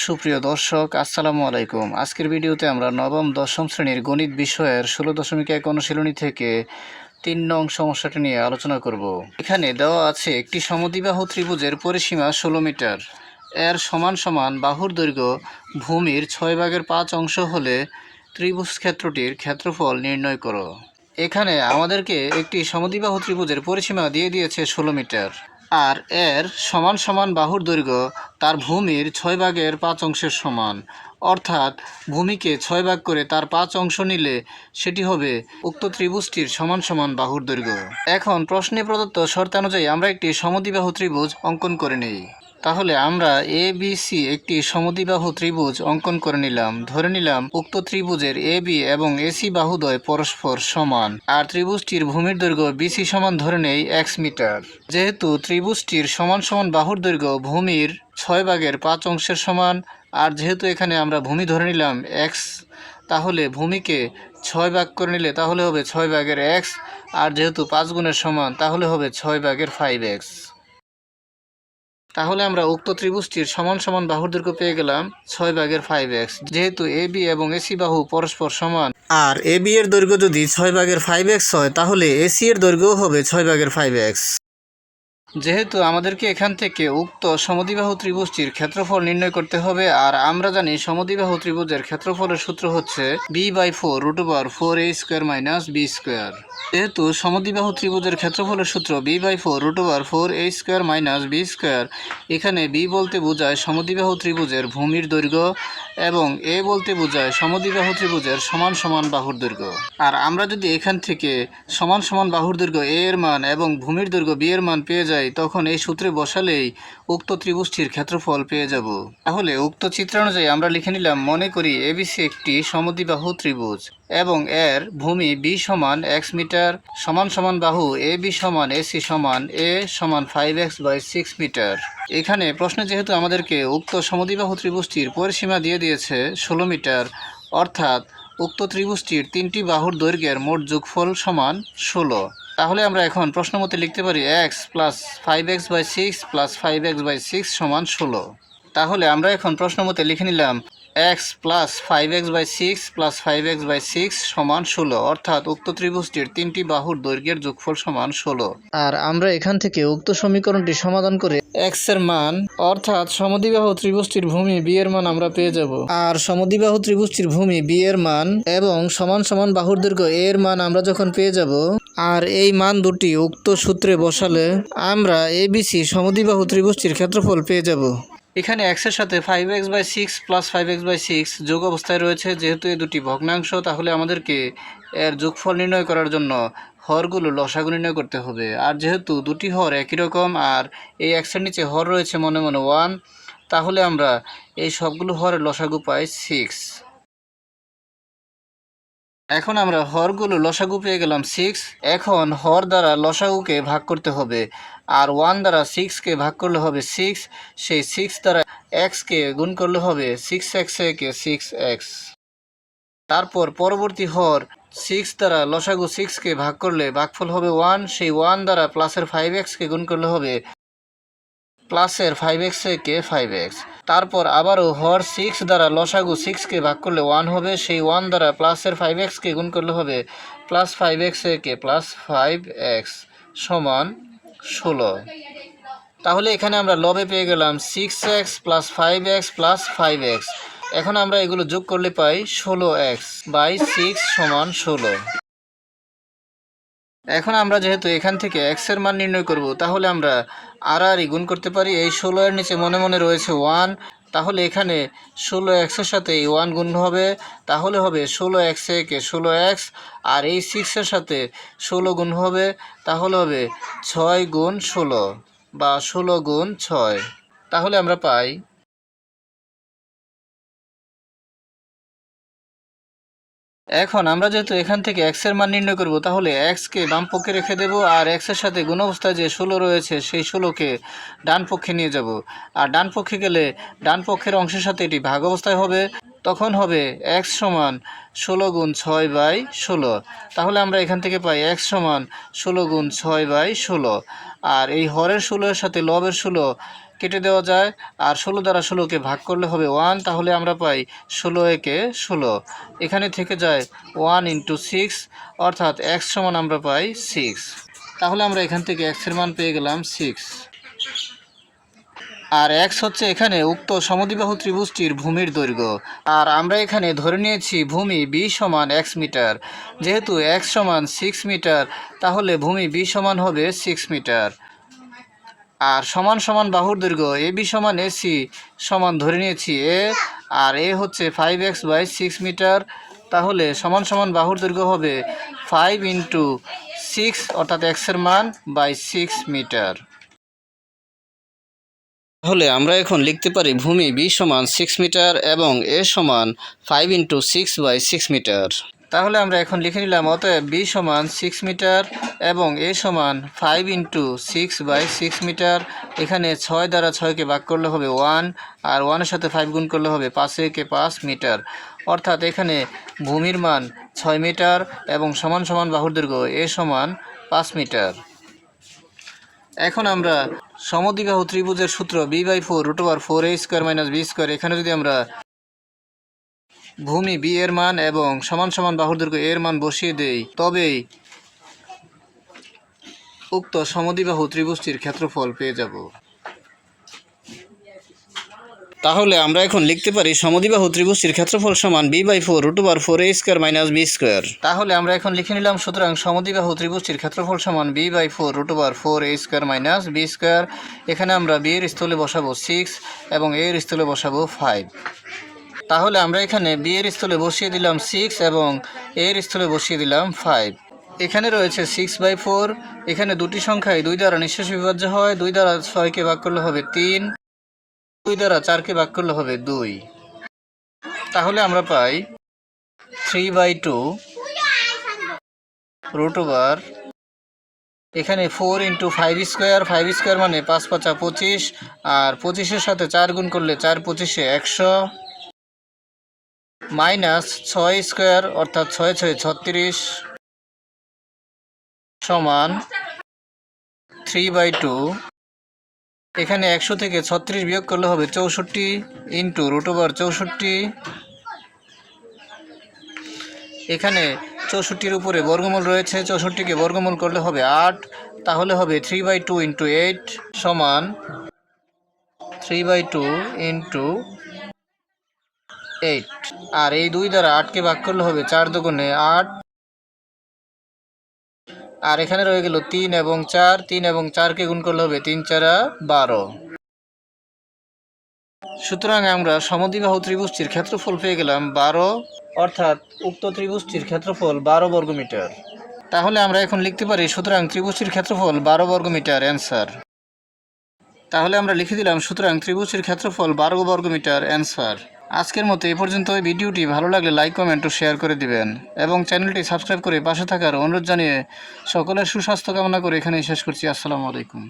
সুপ্রিয় দর্শক, আসসালামু আলাইকুম। আজকের ভিডিওতে আমরা নবম দশম শ্রেণীর গণিত বিষয়ের 16.1 অনুশীলনী থেকে 3 নং সমস্যাটি নিয়ে আলোচনা করব। এখানে দেওয়া আছে একটি সমদ্বিবাহু ত্রিভুজের পরিসীমা 16 মিটার, এর সমান সমান বাহুর দৈর্ঘ্য ভূমির 6/5 অংশ হলে ত্রিভুজ ক্ষেত্রটির ক্ষেত্রফল নির্ণয় করো। এখানে আমাদেরকে একটি সমদ্বিবাহু ত্রিভুজের পরিসীমা দিয়ে দিয়েছে 16 মিটার, আর এর সমান সমান বাহুর দৈর্ঘ্য তার ভূমির 6/5 অংশের সমান, অর্থাৎ ভূমিকে 6 ভাগ করে তার 5 অংশ নিলে সেটি হবে উক্ত ত্রিভুজটির সমান সমান বাহুর দৈর্ঘ্য। এখন প্রশ্নে প্রদত্ত শর্তানুযায়ী আমরা একটি সমদ্বিবাহু ত্রিভুজ অঙ্কন করে নেই। তাহলে আমরা ABC একটি সমদ্বিবাহু ত্রিভুজ অঙ্কন করে নিলাম। ধরে নিলাম উক্ত ত্রিভুজের AB এবং AC বাহুদ্বয় পরস্পর সমান, আর ত্রিভুজটির ভূমির দৈর্ঘ্য BC সমান ধরে নেই x মিটার। যেহেতু ত্রিভুজটির সমান সমান বাহুর দৈর্ঘ্য ভূমির 6/5 অংশের সমান, আর যেহেতু এখানে আমরা ভূমি ধরে নিলাম x, তাহলে ভূমিকে 6 ভাগ করে নিলে তাহলে হবে 6/x, আর যেহেতু 5 গুণের সমান তাহলে হবে 6/5x। তাহলে আমরা উক্ত ত্রিভুজটির সমান সমান বাহুর দৈর্ঘ্য পেয়ে গেলাম 6/5x। যেহেতু AB এবং AC বাহু পরস্পর সমান, আর AB এর দৈর্ঘ্য যদি 6/5x হয়, তাহলে AC এর দৈর্ঘ্যও হবে 6/5x। যেহেতু আমাদেরকে এখান থেকে উক্ত সমদ্বিবাহু ত্রিভুজটির ক্ষেত্রফল নির্ণয় করতে হবে, আর আমরা জানি সমদ্বিবাহু ত্রিভুজের ক্ষেত্রফলের সূত্র হচ্ছে b/4√4a² - b²। যেহেতু সমদ্বিবাহু ত্রিভুজের ক্ষেত্রফলের সূত্র b/4√4a² - b², এখানে b বলতে বোঝায় সমদ্বিবাহু ত্রিভুজের ভূমির দৈর্ঘ্য এবং a বলতে বোঝায় সমদ্বিবাহু ত্রিভুজের সমান সমান বাহুর দৈর্ঘ্য। আর আমরা যদি এখান থেকে সমান সমান বাহুর দৈর্ঘ্য a এর মান এবং ভূমির দৈর্ঘ্য b এর মান পেয়ে যাই, তখন এই সূত্রে বসালেই উক্ত ত্রিভুজটির ক্ষেত্রফল পেয়ে যাব। তাহলে উক্ত চিত্রানুযায়ী আমরা লিখে নিলাম, মনে করি ABC একটি সমদ্বিবাহু ত্রিভুজ এবং এর ভূমি b সমান x মিটার, সমান সমান বাহু AB সমান AC সমান a সমান 5x/6 মিটার। এখানে প্রশ্নে যেহেতু আমাদেরকে উক্ত সমদ্বিবাহু ত্রিভুজটির পরিসীমা দিয়ে দিয়েছে 16 মিটার, অর্থাৎ উক্ত ত্রিভুজটির 3টি বাহুর দৈর্ঘ্যের মোট যোগফল সমান 16। তাহলে আমরা এখন প্রশ্ন মতে লিখতে পারি x + 5x/6 + 5x/6 সমান 16। তাহলে আমরা এখন প্রশ্ন মতে লিখে নিলাম x + 5x/6 + 5x/6 সমান 16, অর্থাৎ উক্ত ত্রিভুজটির 3টি বাহুর দৈর্ঘ্যের যোগফল সমান 16। আর আমরা এখান থেকে উক্ত সমীকরণটি সমাধান করে x এর মান, অর্থাৎ সমদ্বিবাহু ত্রিভুজটির ভূমি b এর মান আমরা পেয়ে যাব, আর সমদ্বিবাহু ত্রিভুজটির ভূমি b এর মান এবং সমান সমান বাহুর দৈর্ঘ্য a এর মান আমরা যখন পেয়ে যাব, আর এই মান দুটি উক্ত সূত্রে বসালে আমরা ABC সমদ্বিবাহু ত্রিভুজটির ক্ষেত্রফল পেয়ে যাব। এখানে x এর সাথে 5x/6 + 5x/6 যোগ অবস্থায় রয়েছে। যেহেতু এই দুটি ভগ্নাংশ, তাহলে আমাদেরকে এর যোগফল নির্ণয় করার জন্য হরগুলো লসাগু নির্ণয় করতে হবে। আর যেহেতু দুটি হর একই রকম, আর এই x এর নিচে হর রয়েছে মনে মনে 1, তাহলে আমরা এই সবগুলো হরের লসাগু পাই 6। এখন আমরা হরগুলো লসাগু পেয়ে গেলাম 6। এখন হর দ্বারা লসাগুকে ভাগ করতে হবে, আর 1 দ্বারা 6কে ভাগ করলে হবে 6। সেই 6 দ্বারা xকে গুণ করলে হবে 6x কে 6x। তারপর পরবর্তী হর 6 দ্বারা লসাগু 6কে ভাগ করলে ভাগফল হবে 1। সেই 1 দ্বারা প্লাসের 5xকে গুণ করলে হবে প্লাসের 5x কে 5x। তারপর আবারও হর 6 দ্বারা লসাগু 6কে ভাগ করলে 1 হবে। সেই 1 দ্বারা প্লাসের 5xকে গুণ করলে হবে plus 5x k plus 5x সমান 16। তাহলে এখানে আমরা লবে পেয়ে গেলাম 6x + 5x + 5x। এখন আমরা এগুলো যোগ করলে পাই 16x/6 সমান 16। এখন আমরা যেহেতু এখান থেকে x এর মান নির্ণয় করব, তাহলে আমরা আর গুণ করতে পারি। এই 16 এর নিচে মনে মনে রয়েছে 1, তাহলে এখানে 16x এর সাথে এই 1 গুণ হবে, তাহলে হবে 16x কে 16x, আর এই 6 এর সাথে 16 গুণ হবে, তাহলে হবে 6 গুণ 16 বা 16 গুণ 6। তাহলে আমরা পাই এখন আমরা যেহেতু এখান থেকে x এর মান নির্ণয় করব, তাহলে x কে বাম পক্ষে রেখে দেব, আর x এর সাথে গুণ অবস্থায় যে 16 রয়েছে সেই 16কে ডান পক্ষে নিয়ে যাব। আর ডান পক্ষে গেলে ডান পক্ষের অংশের সাথে এটি ভাগ অবস্থায় হবে, তখন হবে x সমান 16 গুণ 6/16। তাহলে আমরা এখান থেকে পাই x সমান 16 গুণ 6/16। আর এই হরের 16 এর সাথে লবের 16 কেটে দেওয়া যায়, আর 16 দ্বারা 16কে ভাগ করলে হবে 1, তাহলে আমরা পাই 16 একে 16। এখানে থেকে যায় 1 × 6, অর্থাৎ x সমান আমরা পাই 6। তাহলে আমরা এখান থেকে x এর মান পেয়ে গেলাম 6। আর x হচ্ছে এখানে উক্ত সমদ্বিবাহু ত্রিভুজটির ভূমির দৈর্ঘ্য। আর আমরা এখানে ধরে নিয়েছি ভূমি b সমান x মিটার। যেহেতু x সমান 6 মিটার, তাহলে ভূমি b সমান হবে 6 মিটার। আর সমান সমান বাহুর দৈর্ঘ্য AB সমান AC সমান ধরে নিয়েছি a, আর a হচ্ছে 5x/6 মিটার। তাহলে সমান সমান বাহুর দৈর্ঘ্য হবে 5 × 6, অর্থাৎ x এর মান বাই 6 মিটার। তাহলে আমরা এখন লিখতে পারি ভূমি b সমান 6 মিটার এবং a সমান 5 × 6/6 মিটার। তাহলে আমরা এখন লিখে নিলাম, অতএব b সমান 6 মিটার এবং a সমান 5 × 6/6 মিটার। এখানে 6 দ্বারা 6কে ভাগ করলে হবে 1, আর 1 এর সাথে 5 গুণ করলে হবে 5 একে 5 মিটার। অর্থাৎ এখানে ভূমির মান 6 মিটার এবং সমান সমান বাহুর দৈর্ঘ্য a সমান 5 মিটার। এখন আমরা সমদ্বিবাহু ত্রিভুজের সূত্র b/4 √4a² - b², এখানে যদি আমরা ভূমি b এর মান এবং সমান সমান বাহুর দৈর্ঘ্য এর মান বসিয়ে দেই, তবেই উক্ত সমদ্বিবাহু ত্রিভুজটির ক্ষেত্রফল পেয়ে যাব। তাহলে আমরা এখন লিখতে পারি সমদ্বিবাহু ত্রিভুজটির ক্ষেত্রফল সমান b/4 √4a² - b²। তাহলে আমরা এখন লিখে নিলাম, সুতরাং সমদ্বিবাহু ত্রিভুজটির ক্ষেত্রফল সমান b/4 √4a² - b²। এখানে আমরা b এর স্থলে বসাবো 6 এবং a এর স্থলে বসাবো 5। তাহলে আমরা এখানে b এর স্থলে বসিয়ে দিলাম 6 এবং a এর স্থলে বসিয়ে দিলাম 5। এখানে রয়েছে 6/4। এখানে দুটি সংখ্যাই 2 দ্বারা নিঃশেষ বিভাজ্য হয়। 2 দ্বারা 6কে ভাগ করলে হবে 3, 2 দ্বারা 4কে ভাগ করলে হবে 2। তাহলে আমরা পাই 3/2 √ এখানে 4 × 5² 5² মানে 5 × 5 = 25, আর 25-এর সাথে 4 গুণ করলে 4 × 25 = 100, মাইনাস 6² অর্থাৎ 6 × 6 = 36 সমান 3/2। এখানে 100 থেকে 36 বিয়োগ করলে হবে 64 × √64। এখানে 64-র উপরে বর্গমূল রয়েছে, 64কে বর্গমূল করলে হবে 8। তাহলে হবে 3/2 × 8 সমান 3/2 × 8। আর এই 2 দ্বারা 8কে ভাগ করলে হবে 4 × 2 = 8। আর এখানে রয়ে গেল 3 এবং 4, 3 এবং 4কে গুণ করলে হবে 3 × 4 = 12। সুতরাং আমরা সমদ্বিবাহু ত্রিভুজটির ক্ষেত্রফল পেয়ে গেলাম 12, অর্থাৎ উক্ত ত্রিভুজটির ক্ষেত্রফল 12 বর্গমিটার। তাহলে আমরা এখন লিখতে পারি, সুতরাং ত্রিভুজটির ক্ষেত্রফল 12 বর্গমিটার অ্যান্সার। তাহলে আমরা লিখে দিলাম, সুতরাং ত্রিভুজটির ক্ষেত্রফল 12 বর্গমিটার অ্যান্সার। আজকের মতো এই পর্যন্ত। ভিডিওটি ভালো লাগলে লাইক, কমেন্ট ও শেয়ার করে দিবেন এবং চ্যানেলটি সাবস্ক্রাইব করে পাশে থাকার অনুরোধ জানিয়ে সকলের সুস্বাস্থ্য কামনা করে এখানেই শেষ করছি। আসসালামু আলাইকুম।